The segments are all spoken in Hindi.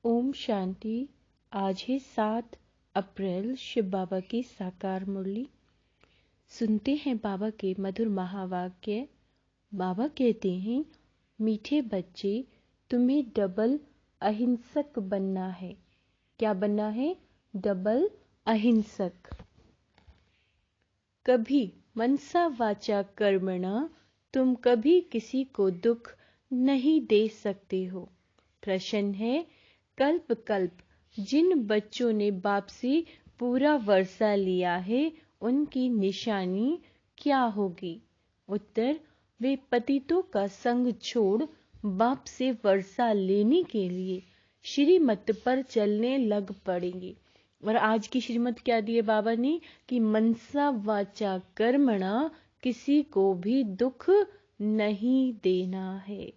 ओम शांति। आज है 7 अप्रैल, शिव बाबा की साकार मुरली। सुनते हैं बाबा के मधुर महावाक्य। बाबा कहते हैं, मीठे बच्चे, तुम्हें डबल अहिंसक बनना है। क्या बनना है? डबल अहिंसक। कभी मनसा वाचा कर्मणा तुम कभी किसी को दुख नहीं दे सकते हो। प्रश्न है, कल्प कल्प जिन बच्चों ने बाप से पूरा वर्षा लिया है उनकी निशानी क्या होगी? उत्तर, वे पतितों का संग छोड़ बाप से वर्षा लेने के लिए श्रीमत पर चलने लग पड़ेंगे। और आज की श्रीमत क्या दी है बाबा ने कि मनसा वाचा कर्मणा, किसी को भी दुख नहीं देना है।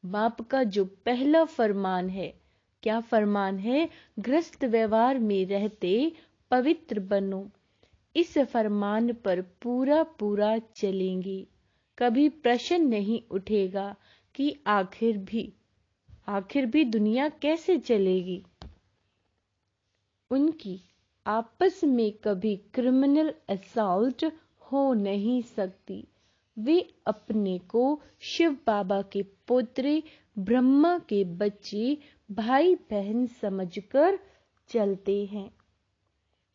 बाप का जो पहला फरमान है, क्या फरमान है? गृहस्थ व्यवहार में रहते पवित्र बनो। इस फरमान पर पूरा पूरा चलेंगे। कभी प्रश्न नहीं उठेगा कि आखिर भी दुनिया कैसे चलेगी। उनकी आपस में कभी क्रिमिनल असॉल्ट हो नहीं सकती। वे अपने को शिव बाबा के पोत्रे, ब्रह्मा के बच्चे, भाई बहन समझकर चलते हैं।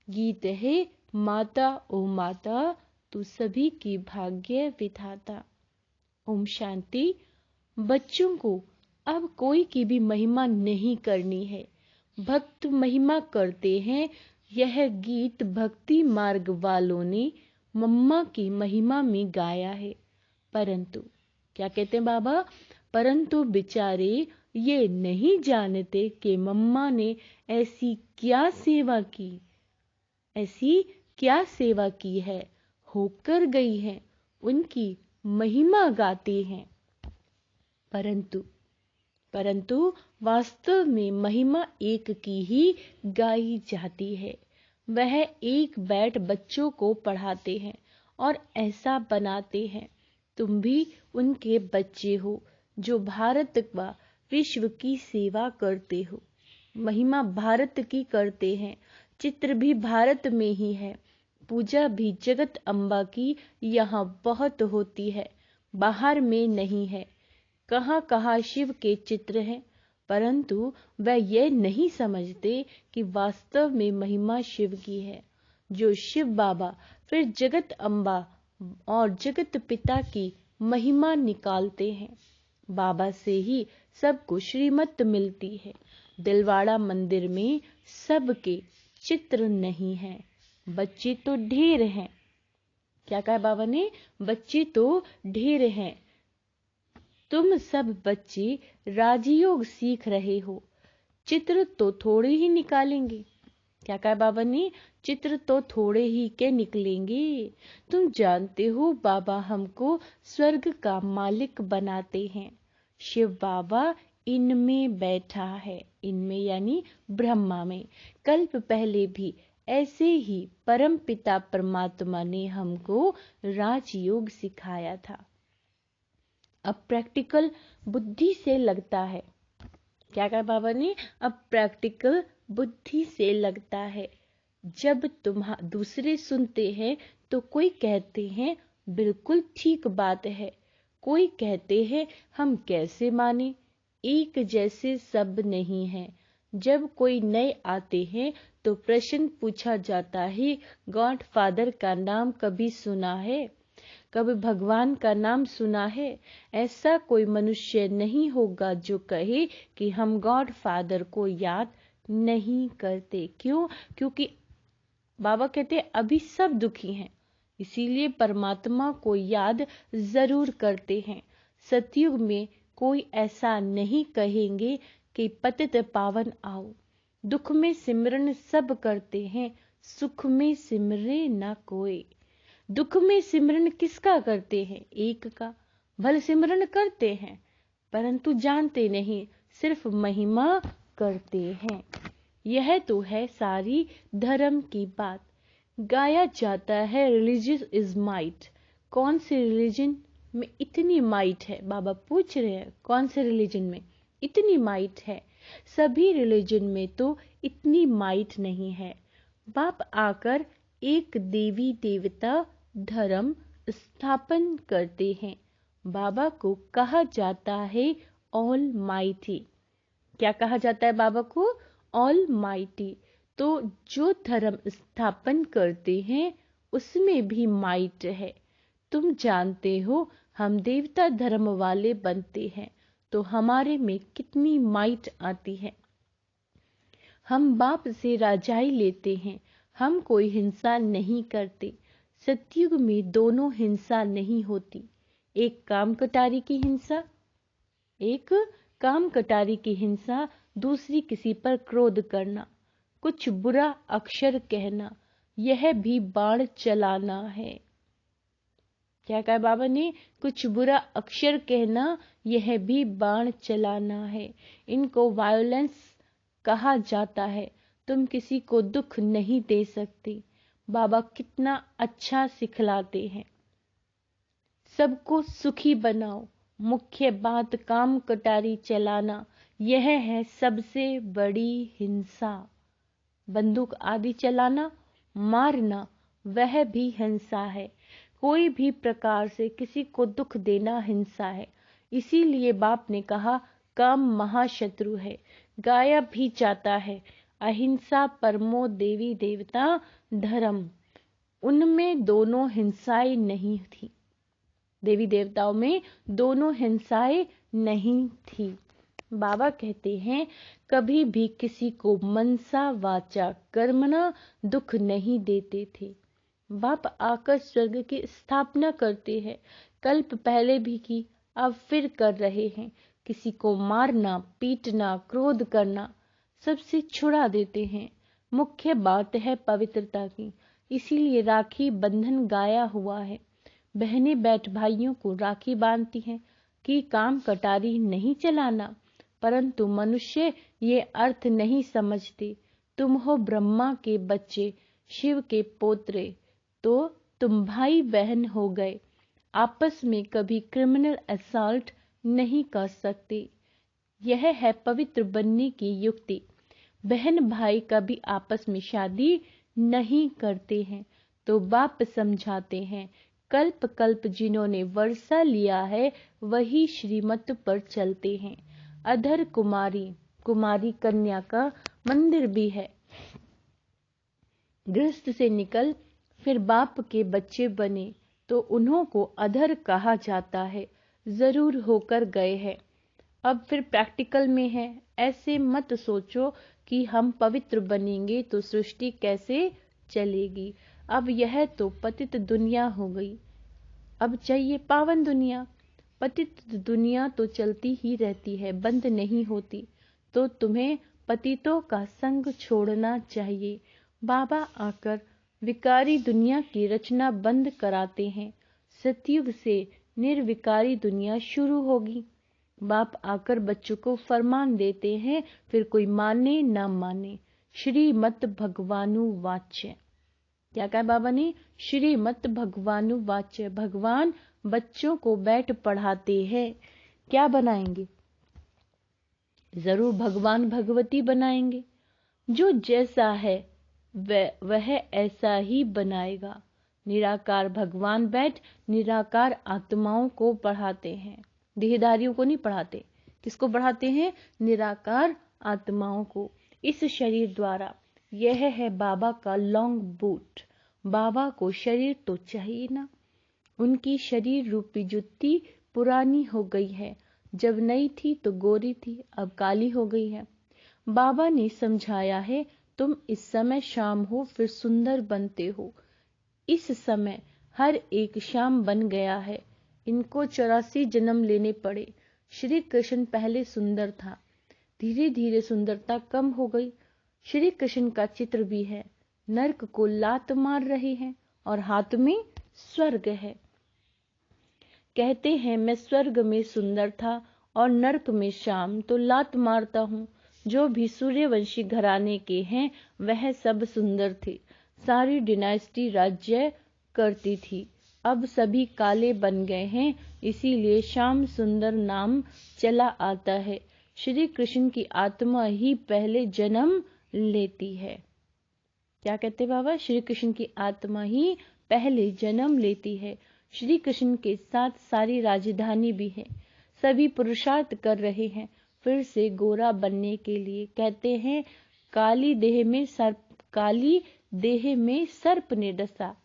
गीत है, माता ओ माता तू सभी की भाग्य विधाता। ओम शांति। बच्चों को अब कोई की भी महिमा नहीं करनी है। भक्त महिमा करते हैं। यह गीत भक्ति मार्ग वालों ने मम्मा की महिमा में गाया है। परंतु क्या कहते हैं बाबा? परंतु बेचारे ये नहीं जानते कि मम्मा ने ऐसी क्या सेवा की है, होकर गई है। उनकी महिमा गाते हैं। परंतु वास्तव में महिमा एक की ही गाई जाती है। वह एक बैठ बच्चों को पढ़ाते हैं और ऐसा बनाते हैं। तुम भी उनके बच्चे हो जो भारत व विश्व की सेवा करते हो। महिमा भारत की करते हैं। चित्र भी भारत में ही है। पूजा भी जगत अम्बा की यहाँ बहुत होती है, बाहर में नहीं है। कहाँ कहाँ शिव के चित्र हैं, परंतु वह यह नहीं समझते कि वास्तव में महिमा शिव की है। जो शिव बाबा फिर जगत अम्बा और जगत पिता की महिमा निकालते हैं। बाबा से ही सबको श्रीमत मिलती है। दिलवाड़ा मंदिर में सबके चित्र नहीं है। बच्चे तो ढेर हैं। क्या कहा बाबा ने? बच्चे तो ढेर हैं। तुम सब बच्चे राजयोग सीख रहे हो, चित्र तो थोड़े ही निकालेंगे। क्या कहा बाबा ने? चित्र तो थोड़े ही के निकलेंगे। तुम जानते हो बाबा हमको स्वर्ग का मालिक बनाते हैं। शिव बाबा इनमें बैठा है। इनमें यानी ब्रह्मा में। कल्प पहले भी ऐसे ही परम पिता परमात्मा ने हमको राजयोग सिखाया था। अब प्रैक्टिकल बुद्धि से लगता है। क्या कहा बाबा ने? अब प्रैक्टिकल बुद्धि से लगता है। जब तुम दूसरे सुनते हैं तो कोई कहते हैं बिल्कुल ठीक बात है, कोई कहते हैं हम कैसे माने। एक जैसे सब नहीं है। जब कोई नए आते हैं तो प्रश्न पूछा जाता है, गॉड फादर का नाम कभी सुना है? कभी भगवान का नाम सुना है? ऐसा कोई मनुष्य नहीं होगा जो कहे कि हम गॉड फादर को याद नहीं करते। क्यों? क्योंकि बाबा कहते हैं अभी सब दुखी हैं, इसीलिए परमात्मा को याद जरूर करते हैं। सतयुग में कोई ऐसा नहीं कहेंगे कि पतित पावन आओ। दुख में सिमरन सब करते हैं, सुख में सिमरे ना कोई। दुख में सिमरन किसका करते हैं? एक का। भले सिमरन करते हैं परंतु जानते नहीं, सिर्फ महिमा करते हैं। यह तो है सारी धर्म की बात। गाया जाता है रिलीजियस इज माइट। कौन से रिलीजन में इतनी माइट है? बाबा पूछ रहे हैं कौन से रिलीजन में इतनी माइट है? सभी रिलीजन में तो इतनी माइट नहीं है। बाप आकर एक देवी देवता धर्म स्थापन करते हैं। बाबा को कहा जाता है ऑल माइटी। क्या कहा जाता है बाबा को? All mighty. तो जो धर्म स्थापन करते हैं उसमें भी माइट है। तुम जानते हो हम देवता धर्म वाले बनते हैं तो हमारे में कितनी माइट आती है। हम बाप से राजाई लेते हैं, हम कोई हिंसा नहीं करते। सतयुग में दोनों हिंसा नहीं होती, एक काम कटारी की हिंसा, दूसरी किसी पर क्रोध करना, कुछ बुरा अक्षर कहना, यह भी बाण चलाना है। क्या कहा बाबा ने? कुछ बुरा अक्षर कहना, यह भी बाण चलाना है। इनको वायलेंस कहा जाता है। तुम किसी को दुख नहीं दे सकते। बाबा कितना अच्छा सिखलाते हैं। सबको सुखी बनाओ, मुख्य बात काम कटारी चलाना, यह है सबसे बड़ी हिंसा। बंदूक आदि चलाना, मारना, वह भी हिंसा है। कोई भी प्रकार से किसी को दुख देना हिंसा है। इसीलिए बाप ने कहा काम महाशत्रु है, गाया भी जाता है। अहिंसा परमो देवी देवता धर्म, उनमें दोनों हिंसाएं नहीं थी। देवी देवताओं में दोनों हिंसाएं नहीं थी। बाबा कहते हैं कभी भी किसी को मनसा वाचा कर्मणा दुख नहीं देते थे। बाप आकर स्वर्ग की स्थापना करते हैं। कल्प पहले भी की, अब फिर कर रहे हैं। किसी को मारना, पीटना, क्रोध करना सबसे छुड़ा देते हैं। मुख्य बात है पवित्रता की। इसीलिए राखी बंधन गाया हुआ है। बहनें बैठ भाइयों को राखी बांधती हैं कि काम कटारी नहीं चलाना, परंतु मनुष्य ये अर्थ नहीं समझते। तुम हो ब्रह्मा के बच्चे, शिव के पोत्रे, तो तुम भाई बहन हो गए। आपस में कभी क्रिमिनल असॉल्ट नहीं कर सकते। यह है पवित्र बनने की युक्ति। बहन भाई कभी आपस में शादी नहीं करते हैं तो बाप समझाते हैं कल्प कल्प जिन्होंने वर्षा लिया है वही श्रीमत पर चलते हैं। अधर कुमारी कन्या का मंदिर भी है। गृहस्थ से निकल फिर बाप के बच्चे बने तो उन्हों को अधर कहा जाता है। जरूर होकर गए हैं, अब फिर प्रैक्टिकल में है। ऐसे मत सोचो कि हम पवित्र बनेंगे तो सृष्टि कैसे चलेगी। अब यह तो पतित दुनिया हो गई, अब चाहिए पावन दुनिया। पतित दुनिया तो चलती ही रहती है, बंद नहीं होती। तो तुम्हें पतितों का संग छोड़ना चाहिए। बाबा आकर विकारी दुनिया की रचना बंद कराते हैं। सतयुग से निर्विकारी दुनिया शुरू होगी। बाप आकर बच्चों को फरमान देते हैं, फिर कोई माने ना माने। श्रीमत भगवानु वाच्य। क्या कहा बाबा ने? श्रीमत भगवानु वाच्य। भगवान बच्चों को बैठ पढ़ाते हैं। क्या बनाएंगे? जरूर भगवान भगवती बनाएंगे। जो जैसा है वह ऐसा ही बनाएगा। निराकार भगवान बैठ निराकार आत्माओं को पढ़ाते हैं, देहधारियों को नहीं पढ़ाते। किसको पढ़ाते हैं? निराकार आत्माओं को। इस शरीर द्वारा यह है बाबा का लॉन्ग बूट। बाबा को शरीर तो चाहिए ना। उनकी शरीर रूपी जुत्ती पुरानी हो गई है। जब नई थी तो गोरी थी, अब काली हो गई है। बाबा ने समझाया है तुम इस समय शाम हो फिर सुंदर बनते हो। इस समय हर एक शाम बन गया है। इनको 84 जन्म लेने पड़े। श्री कृष्ण पहले सुंदर था, धीरे धीरे सुंदरता कम हो गई। श्री कृष्ण का चित्र भी है। नरक को लात मार रहे हैं और हाथ में स्वर्ग है। कहते हैं मैं स्वर्ग में सुंदर था और नरक में शाम, तो लात मारता हूँ। जो भी सूर्यवंशी घराने के हैं वह सब सुंदर थे। सारी डिनास्टी राज्य करती थी। अब सभी काले बन गए हैं, इसीलिए श्याम सुंदर नाम चला आता है। श्री कृष्ण की आत्मा ही पहले जन्म लेती है। क्या कहते बाबा? श्री कृष्ण की आत्मा ही पहले जन्म लेती है। श्री कृष्ण के साथ सारी राजधानी भी है। सभी पुरुषार्थ कर रहे हैं फिर से गोरा बनने के लिए। कहते हैं काली देह में सर्प ने डसा।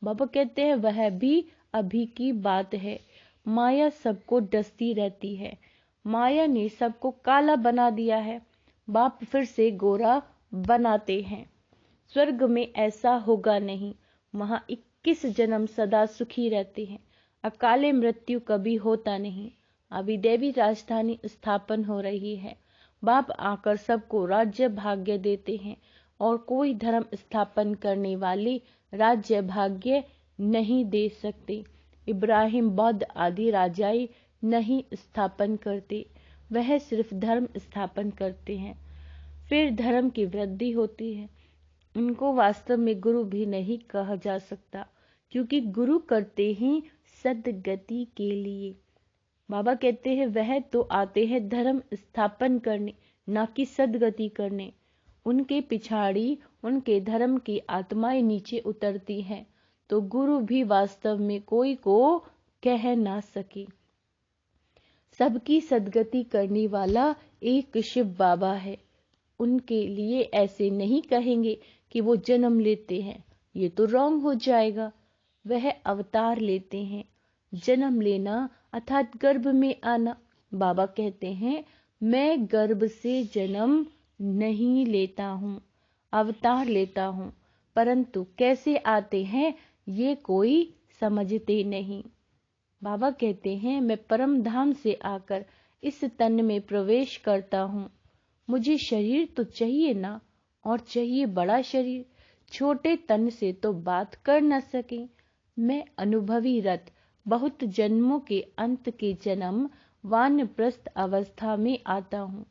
बाबा कहते हैं वह भी अभी की बात है। माया सबको डसती रहती है। माया ने सबको काला बना दिया है। बाप फिर से गोरा बनाते हैं। स्वर्ग में ऐसा होगा नहीं। वहां 21 जन्म सदा सुखी रहते हैं। अकाले मृत्यु कभी होता नहीं। अभी देवी राजधानी स्थापन हो रही है। बाप आकर सबको राज्य भाग्य देते हैं और कोई धर्म स्थापन करने वाले राज्य भाग्य नहीं दे सकते। इब्राहिम बौद्ध आदि राजाई नहीं स्थापन करते। वह सिर्फ धर्म स्थापन करते हैं। फिर धर्म की वृद्धि होती है। उनको वास्तव में गुरु भी नहीं कहा जा सकता, क्योंकि गुरु करते ही सद्गति के लिए। बाबा कहते हैं वह तो आते हैं धर्म स्थापन करने, ना कि सद्गति करने। उनके पिछाड़ी उनके धर्म की आत्माएं नीचे उतरती हैं, तो गुरु भी वास्तव में कोई को कह ना सके। सबकी सद्गति करने वाला एक शिव बाबा है। उनके लिए ऐसे नहीं कहेंगे कि वो जन्म लेते हैं, ये तो रॉन्ग हो जाएगा। वह अवतार लेते हैं। जन्म लेना अर्थात गर्भ में आना। बाबा कहते हैं मैं गर्भ से जन्म नहीं लेता हूँ, अवतार लेता हूँ, परंतु कैसे आते हैं ये कोई समझते नहीं। बाबा कहते हैं मैं परम धाम से आकर इस तन में प्रवेश करता हूँ। मुझे शरीर तो चाहिए ना, और चाहिए बड़ा शरीर। छोटे तन से तो बात कर न सके। मैं अनुभवी रथ बहुत जन्मों के अंत के जन्म वानप्रस्थ अवस्था में आता हूँ।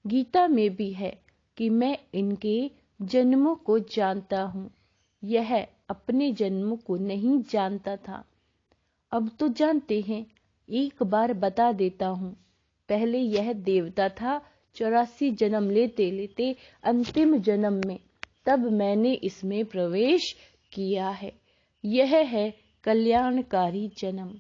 गीता में भी है कि मैं इनके जन्मों को जानता हूँ। यह अपने जन्मों को नहीं जानता था, अब तो जानते हैं। एक बार बता देता हूँ। पहले यह देवता था। 84 जन्म लेते लेते अंतिम जन्म में तब मैंने इसमें प्रवेश किया है। यह है कल्याणकारी जन्म।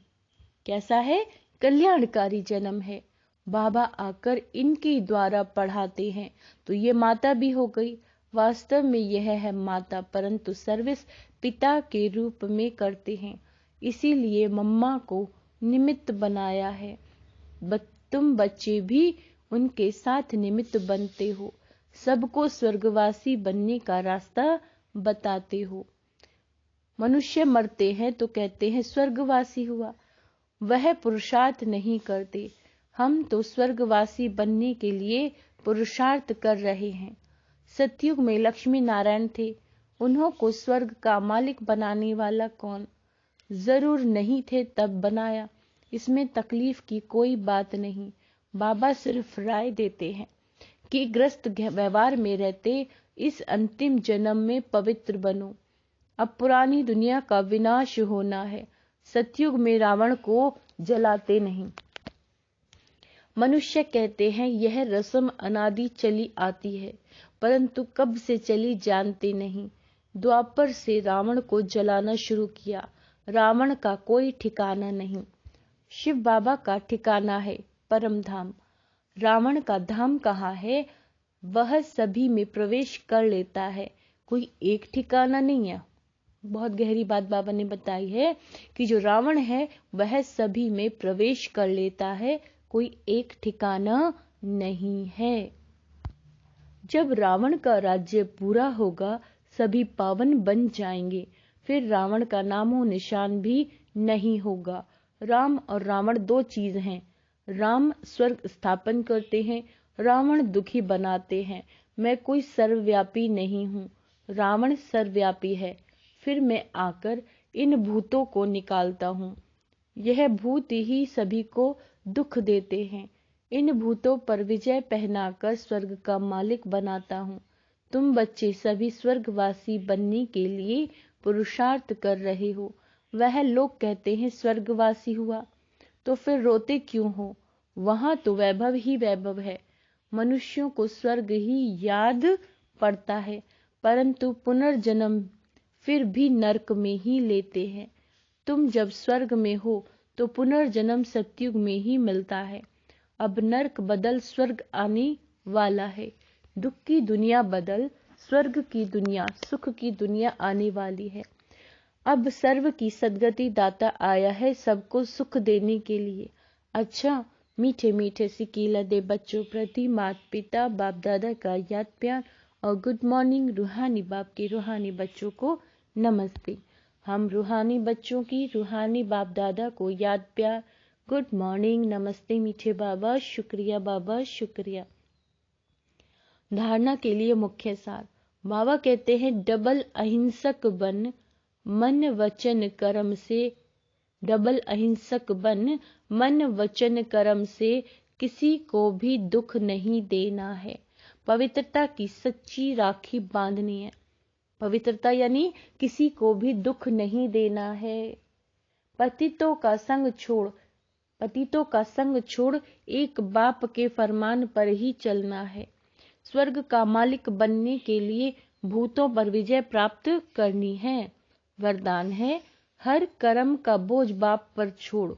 कैसा है? कल्याणकारी जन्म है। बाबा आकर इनके द्वारा पढ़ाते हैं, तो ये माता भी हो गई। वास्तव में यह है माता, परंतु सर्विस पिता के रूप में करते हैं। इसीलिए मम्मा को निमित्त बनाया है। तुम बच्चे भी उनके साथ निमित्त बनते हो। सबको स्वर्गवासी बनने का रास्ता बताते हो। मनुष्य मरते हैं तो कहते हैं स्वर्गवासी हुआ। वह पुरुषार्थ नहीं करते। हम तो स्वर्गवासी बनने के लिए पुरुषार्थ कर रहे हैं। सतयुग में लक्ष्मी नारायण थे। उन्हों को स्वर्ग का मालिक बनाने वाला कौन? जरूर नहीं थे तब बनाया। इसमें तकलीफ की कोई बात नहीं। बाबा सिर्फ राय देते हैं कि ग्रस्त व्यवहार में रहते इस अंतिम जन्म में पवित्र बनो। अब पुरानी दुनिया का विनाश होना है। सतयुग में रावण को जलाते नहीं। मनुष्य कहते हैं यह रस्म अनादि चली आती है, परंतु कब से चली जानते नहीं। द्वापर से रावण को जलाना शुरू किया। रावण का कोई ठिकाना नहीं। शिव बाबा का ठिकाना है परम धाम। रावण का धाम कहाँ है? वह सभी में प्रवेश कर लेता है, कोई एक ठिकाना नहीं है। बहुत गहरी बात बाबा ने बताई है कि जो रावण है वह सभी में प्रवेश कर लेता है, कोई एक ठिकाना नहीं है। जब रावण का राज्य पूरा होगा सभी पावन बन जाएंगे। फिर रावण का नामो निशान भी नहीं होगा। राम और रावण दो चीज हैं। राम स्वर्ग स्थापन करते हैं, रावण दुखी बनाते हैं। मैं कोई सर्वव्यापी नहीं हूँ, रावण सर्वव्यापी है। फिर मैं आकर इन भूतों को निकालता हूँ। यह भूत ही सभी को दुख देते हैं। इन भूतों पर विजय पहनाकर स्वर्ग का मालिक बनाता हूँ। तुम बच्चे सभी स्वर्गवासी बनने के लिए पुरुषार्थ कर रहे हो। वह लोग कहते हैं स्वर्गवासी हुआ, तो फिर रोते क्यों हो? वहां तो वैभव ही वैभव है। मनुष्यों को स्वर्ग ही याद पड़ता है, परंतु पुनर्जन्म फिर भी नरक में ही लेते हैं। तुम जब स्वर्ग में हो तो पुनर्जन्म सतयुग में ही मिलता है। अब नरक बदल स्वर्ग आने वाला है। दुख की दुनिया बदल स्वर्ग की दुनिया, सुख की दुनिया आने वाली है। अब सर्व की सद्गति दाता आया है सबको सुख देने के लिए। अच्छा, मीठे मीठे सिकीला दे बच्चों प्रति माता पिता बाप दादा का याद प्यार और गुड मॉर्निंग। रूहानी बाप के रूहानी बच्चों को नमस्ते। हम रूहानी बच्चों की रूहानी बाप दादा को याद प्यार, गुड मॉर्निंग, नमस्ते मीठे बाबा, शुक्रिया बाबा, शुक्रिया। धारणा के लिए मुख्य सार। बाबा कहते हैं डबल अहिंसक बन मन वचन कर्म से, डबल अहिंसक बन मन वचन कर्म से किसी को भी दुख नहीं देना है। पवित्रता की सच्ची राखी बांधनी है। पवित्रता यानी किसी को भी दुख नहीं देना है। पतितों का संग छोड़ एक बाप के फरमान पर ही चलना है। स्वर्ग का मालिक बनने के लिए भूतों पर विजय प्राप्त करनी है। वरदान है हर कर्म का बोझ बाप पर छोड़,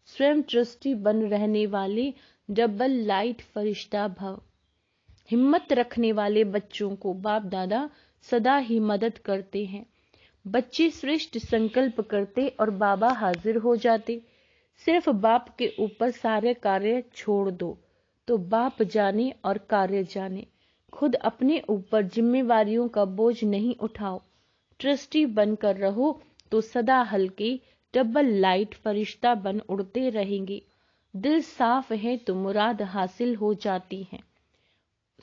स्वयं ट्रस्टी बन रहने वाले डबल लाइट फरिश्ता भव। हिम्मत रखने वाले बच्चों को बाप दादा सदा ही मदद करते हैं। बच्चे श्रेष्ठ संकल्प करते और बाबा हाजिर हो जाते। सिर्फ बाप के ऊपर सारे कार्य छोड़ दो तो बाप जाने और कार्य जाने। खुद अपने ऊपर जिम्मेवारियों का बोझ नहीं उठाओ। ट्रस्टी बनकर रहो तो सदा हल्के डबल लाइट फरिश्ता बन उड़ते रहेंगे। दिल साफ है तो मुराद हासिल हो जाती है।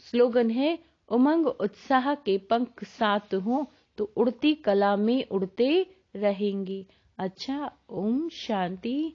स्लोगन है उमंग उत्साह के पंख साथ हो तो उड़ती कला में उड़ते रहेंगे। अच्छा, ओम शांति।